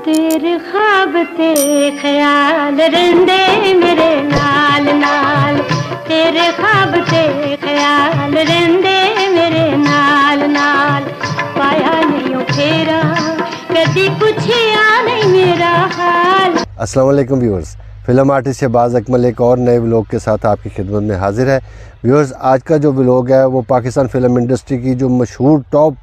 तेरे ख्वाब ते ख्याल रंदे मेरे नाल नाल, तेरे ख्वाब ते ख्याल रंदे मेरे नाल नाल। पाया नहीं फेरा कदी पूछिया नहीं मेरा हाल। अस्सलाम वालेकुम viewers, film artist Shahbaz Akmal एक और नए व्लॉग के साथ आपकी खिदमत में हाजिर है। व्यूअर्स, आज का जो व्लॉग है वो पाकिस्तान फ़िल्म इंडस्ट्री की जो मशहूर टॉप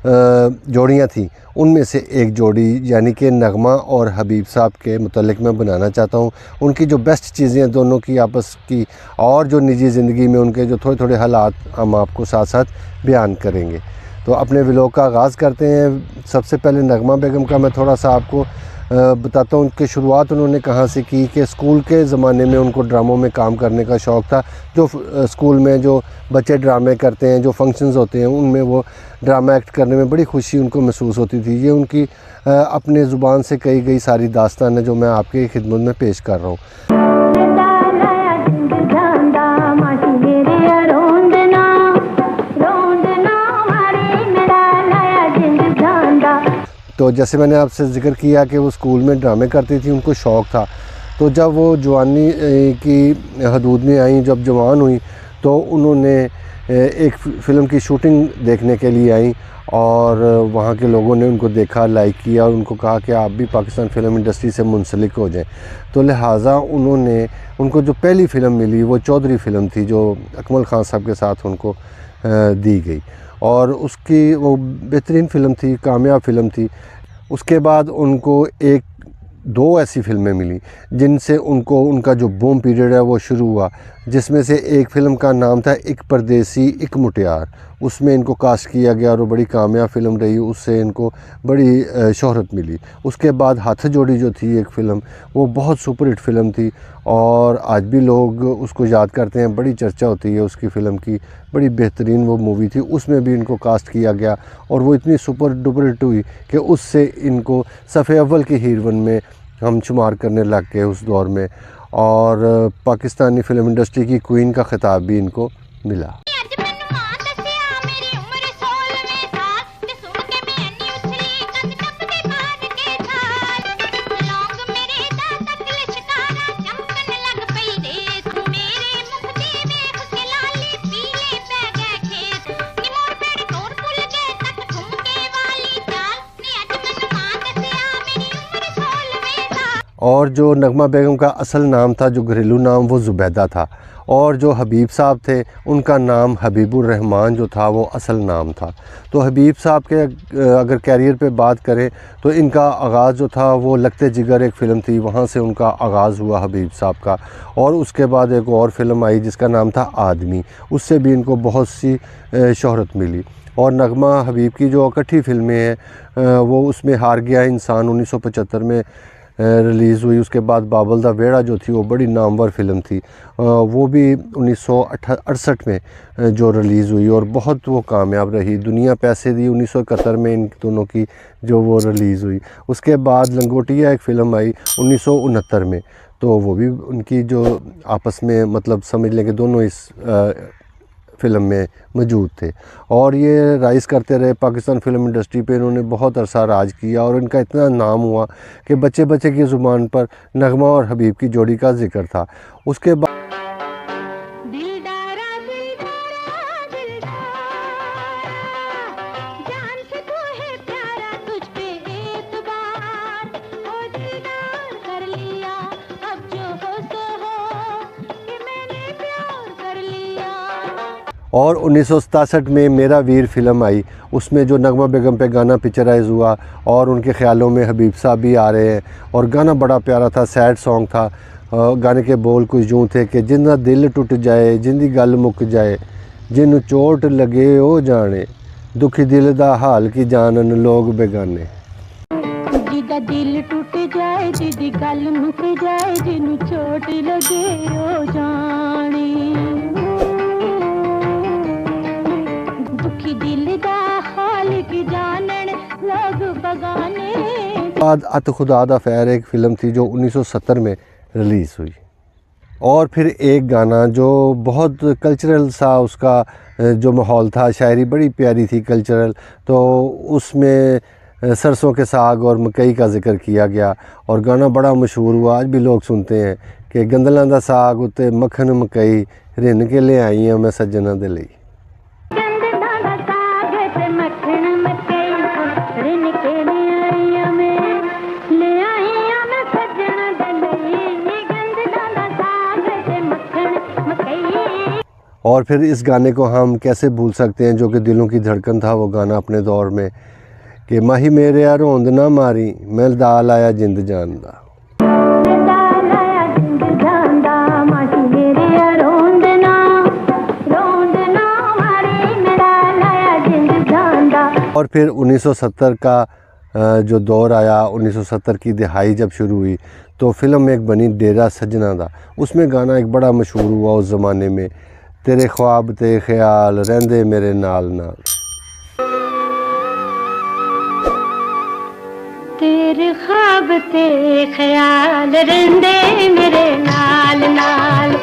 जोड़ियाँ थी उनमें से एक जोड़ी यानी कि नगमा और हबीब साहब के मुतल्लिक मैं बनाना चाहता हूँ। उनकी जो बेस्ट चीज़ें दोनों की आपस की और जो निजी ज़िंदगी में उनके जो थोड़े थोड़े हालात हम आपको साथ साथ बयान करेंगे। तो अपने व्लॉग का आगाज़ करते हैं। सबसे पहले नगमा बेगम का मैं थोड़ा सा आपको बताता हूँ कि शुरुआत उन्होंने कहाँ से की। कि स्कूल के ज़माने में उनको ड्रामों में काम करने का शौक़ था। जो स्कूल में जो बच्चे ड्रामे करते हैं, जो फंक्शंस होते हैं, उनमें वो ड्रामा एक्ट करने में बड़ी खुशी उनको महसूस होती थी। ये उनकी अपने ज़ुबान से कही गई सारी दास्तान है जो मैं आपकी खिदमत में पेश कर रहा हूँ। तो जैसे मैंने आपसे ज़िक्र किया कि वो स्कूल में ड्रामे करती थी, उनको शौक़ था। तो जब वो जवानी की हदूद में आई, जब जवान हुई, तो उन्होंने एक फ़िल्म की शूटिंग देखने के लिए आई और वहाँ के लोगों ने उनको देखा, लाइक किया और उनको कहा कि आप भी पाकिस्तान फ़िल्म इंडस्ट्री से मुंसलिक हो जाएं। तो लिहाजा उनको जो पहली फ़िल्म मिली वो चौधरी फ़िल्म थी जो अकमल ख़ान साहब के साथ उनको दी गई और उसकी वो बेहतरीन फ़िल्म थी, कामयाब फ़िल्म थी। उसके बाद उनको दो ऐसी फ़िल्में मिली जिनसे उनका जो बूम पीरियड है वो शुरू हुआ, जिसमें से एक फ़िल्म का नाम था एक परदेसी एक मुटियार। उसमें इनको कास्ट किया गया और वो बड़ी कामयाब फ़िल्म रही, उससे इनको बड़ी शोहरत मिली। उसके बाद हाथ जोड़ी जो थी एक फ़िल्म, वो बहुत सुपरहिट फ़िल्म थी और आज भी लोग उसको याद करते हैं, बड़ी चर्चा होती है उसकी फ़िल्म की। बड़ी बेहतरीन वो मूवी थी, उसमें भी इनको कास्ट किया गया और वो इतनी सुपर डुपर हिट हुई कि उससे इनको सफ़े अव्वल की हीरोइन में हम शुमार करने लग गए उस दौर में और पाकिस्तानी फ़िल्म इंडस्ट्री की क्वीन का ख़िताब भी इनको मिला। और जो नगमा बेगम का असल नाम था, जो घरेलू नाम, वो ज़ुबैदा था और जो हबीब साहब थे उनका नाम हबीबुर रहमान जो था वो असल नाम था। तो हबीब साहब के अगर कैरियर पे बात करें तो इनका आगाज़ जो था वो लगते जिगर एक फ़िल्म थी, वहाँ से उनका आगाज़ हुआ हबीब साहब का। और उसके बाद एक और फ़िल्म आई जिसका नाम था आदमी, उससे भी इनको बहुत सी शोहरत मिली। और नगमा हबीब की जो इकट्ठी फ़िल्में हैं वो उसमें हार गया इंसान 1975 में रिलीज़ हुई। उसके बाद बाबल दा वेड़ा जो थी वो बड़ी नामवर फ़िल्म थी, वो भी 1968 में जो रिलीज़ हुई और बहुत वो कामयाब रही। दुनिया पैसे दी 1971 में इन दोनों की जो वो रिलीज़ हुई। उसके बाद लंगोटिया एक फ़िल्म आई 1969 में, तो वो भी उनकी जो आपस में मतलब समझ लें कि दोनों इस फ़िल्म में मौजूद थे और ये राइज़ करते रहे पाकिस्तान फ़िल्म इंडस्ट्री पे। इन्होंने बहुत अरसा राज किया और इनका इतना नाम हुआ कि बच्चे बच्चे की ज़ुबान पर नगमा और हबीब की जोड़ी का जिक्र था। उसके बाद और 1967 में मेरा वीर फ़िल्म आई, उसमें जो नगमा बेगम पे गाना पिक्चराइज़ हुआ और उनके ख़्यालों में हबीब साहब भी आ रहे हैं और गाना बड़ा प्यारा था, सैड सॉन्ग था। गाने के बोल कुछ यूँ थे कि जिन्ना दिल टुट जाए, जिंदी गल मुक जाए, जिन्नू चोट लगे ओ जाने, दुखी दिल दा हाल की जानन लोग बेगाने। जिदा दिल टूट जाए, जिदी गल मुक जाए, जिन्नू चोट लगे ओ जाने, बाद अत खुदा दा फैर एक फ़िल्म थी जो 1970 में रिलीज़ हुई। और फिर एक गाना जो बहुत कल्चरल सा उसका जो माहौल था, शायरी बड़ी प्यारी थी कल्चरल, तो उसमें सरसों के साग और मकई का जिक्र किया गया और गाना बड़ा मशहूर हुआ, आज भी लोग सुनते हैं कि गंदलां दा साग उत्ते मक्खन मकई रिन के ले आई हूं मैं सज्जना दे लई। और फिर इस गाने को हम कैसे भूल सकते हैं, जो कि दिलों की धड़कन था वो गाना अपने दौर में, कि माही मेरे आ रोंद ना मारी मैं दाल आया जिंद जान दा। और फिर 1970 का जो दौर आया, 1970 की दिहाई जब शुरू हुई तो फिल्म एक बनी डेरा सजना दा। उसमें गाना एक बड़ा मशहूर हुआ उस ज़माने में, तेरे ख्वाब ते ख्याल रहंदे मेरे नाल नाल। तेरे ख्वाब ते ख्याल रहंदे मेरे नाल नाल,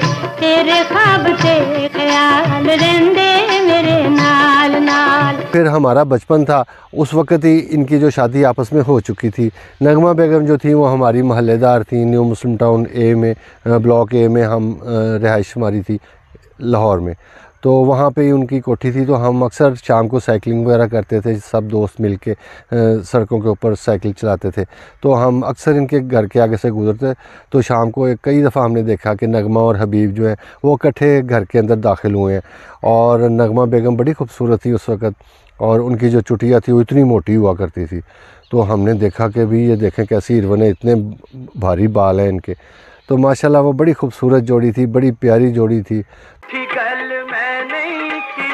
तेरे ख्वाब ते ख्याल रहंदे मेरे नाल नाल। फिर हमारा बचपन था, उस वक़्त ही इनकी जो शादी आपस में हो चुकी थी। नगमा बेगम जो थी वो हमारी महल्लेदार थी, न्यू मुस्लिम टाउन ए में, ब्लॉक ए में हम रिहाइश हमारी थी लाहौर में, तो वहाँ पे ही उनकी कोठी थी। तो हम अक्सर शाम को साइकिलिंग वगैरह करते थे, सब दोस्त मिल के सड़कों के ऊपर साइकिल चलाते थे। तो हम अक्सर इनके घर के आगे से गुजरते, तो शाम को कई दफ़ा हमने देखा कि नगमा और हबीब जो है वो इकट्ठे घर के अंदर दाखिल हुए हैं। और नगमा बेगम बड़ी खूबसूरत थी उस वक़्त, और उनकी जो चुटिया थी वो इतनी मोटी हुआ करती थी। तो हमने देखा कि भी ये देखें कैसी हीरोइन है, इतने भारी बाल हैं इनके। तो माशाल्लाह वो बड़ी खूबसूरत जोड़ी थी, बड़ी प्यारी जोड़ी थी। गल मैं नहीं की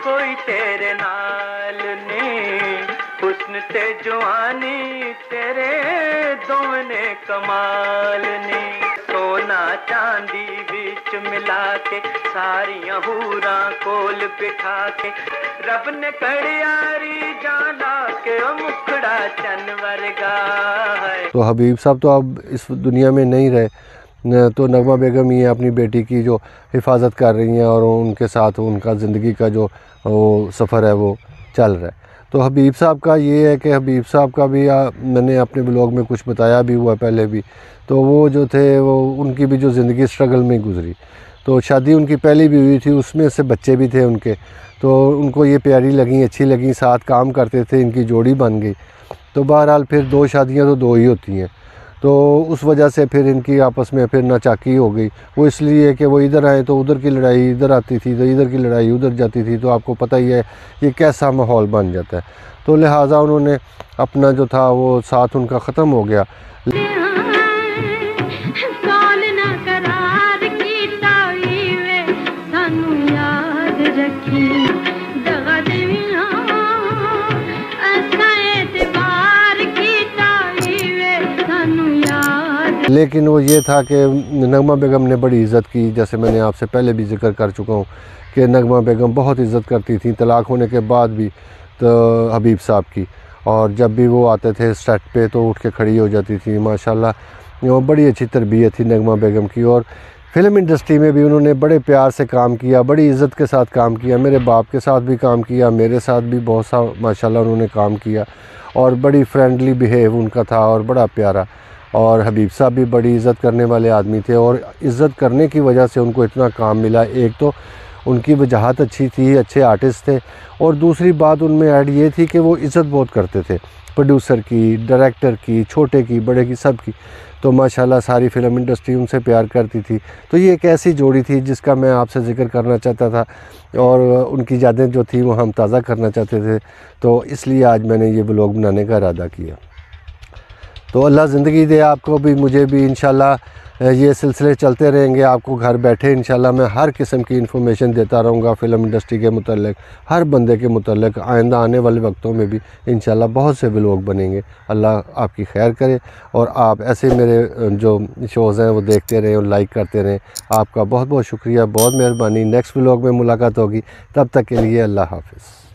कोई तेरे नाल ने, हुस्न ते जवानी तेरे दोने कमाल ने, सोना चांदी विच मिला के सारियां हूरां कोल बिठा के, रब ने कड़ियारी जाना के मुखड़ा चन वर्गा है। तो हबीब साहब तो अब इस दुनिया में नहीं रहे, तो नगमा बेगम ये अपनी बेटी की जो हिफाजत कर रही हैं और उनके साथ उनका ज़िंदगी का जो वो सफ़र है वो चल रहा है। तो हबीब साहब का ये है कि हबीब साहब का भी मैंने अपने ब्लॉग में कुछ बताया भी हुआ पहले भी, तो वो जो थे वो उनकी भी जो ज़िंदगी स्ट्रगल में गुजरी। तो शादी उनकी पहले भी हुई थी, उसमें से बच्चे भी थे उनके, तो उनको ये प्यारी लगी, अच्छी लगी, साथ काम करते थे, इनकी जोड़ी बन गई। तो बहरहाल फिर दो शादियाँ तो दो ही होती हैं, तो उस वजह से फिर इनकी आपस में फिर नाचाकी हो गई। वो इसलिए कि वो इधर आए तो उधर की लड़ाई इधर आती थी, तो इधर की लड़ाई उधर जाती थी। तो आपको पता ही है ये कैसा माहौल बन जाता है। तो लिहाजा उन्होंने अपना जो था वो साथ उनका ख़त्म हो गया। लेकिन वो ये था कि नगमा बेगम ने बड़ी इज़्ज़त की, जैसे मैंने आपसे पहले भी जिक्र कर चुका हूँ कि नगमा बेगम बहुत इज़्ज़त करती थी तलाक़ होने के बाद भी तो हबीब साहब की। और जब भी वो आते थे सेट पे तो उठ के खड़ी हो जाती थी। माशाल्लाह वो बड़ी अच्छी तरबियत थी नगमा बेगम की। और फ़िल्म इंडस्ट्री में भी उन्होंने बड़े प्यार से काम किया, बड़ी इज़्ज़त के साथ काम किया। मेरे बाप के साथ भी काम किया, मेरे साथ भी बहुत सा माशाल्लाह उन्होंने काम किया, और बड़ी फ्रेंडली बिहेव उनका था और बड़ा प्यारा। और हबीब साहब भी बड़ी इज़्ज़त करने वाले आदमी थे, और इज़्ज़त करने की वजह से उनको इतना काम मिला। एक तो उनकी वजाहत अच्छी थी, अच्छे आर्टिस्ट थे, और दूसरी बात उनमें ऐड ये थी कि वो इज़्ज़त बहुत करते थे प्रोड्यूसर की, डायरेक्टर की, छोटे की, बड़े की, सब की। तो माशाल्लाह सारी फ़िल्म इंडस्ट्री उनसे प्यार करती थी। तो ये एक ऐसी जोड़ी थी जिसका मैं आपसे ज़िक्र करना चाहता था, और उनकी यादें जो थी वो हम ताज़ा करना चाहते थे। तो इसलिए आज मैंने ये ब्लॉग बनाने का इरादा किया। तो अल्लाह ज़िंदगी दे आपको भी, मुझे भी। इंशाल्लाह ये सिलसिले चलते रहेंगे। आपको घर बैठे इंशाल्लाह मैं हर किस्म की इन्फॉर्मेशन देता रहूँगा फ़िल्म इंडस्ट्री के मुतल्लिक़, हर बंदे के मुतल्लिक़। आइंदा आने वाले वक्तों में भी इंशाल्लाह बहुत से व्लॉग बनेंगे। अल्लाह आपकी खैर करे, और आप ऐसे मेरे जो शोज़ हैं वो देखते रहें और लाइक करते रहें। आपका बहुत बहुत शुक्रिया, बहुत मेहरबानी। नेक्स्ट व्लॉग में मुलाकात होगी, तब तक के लिए अल्लाह हाफ़िज़।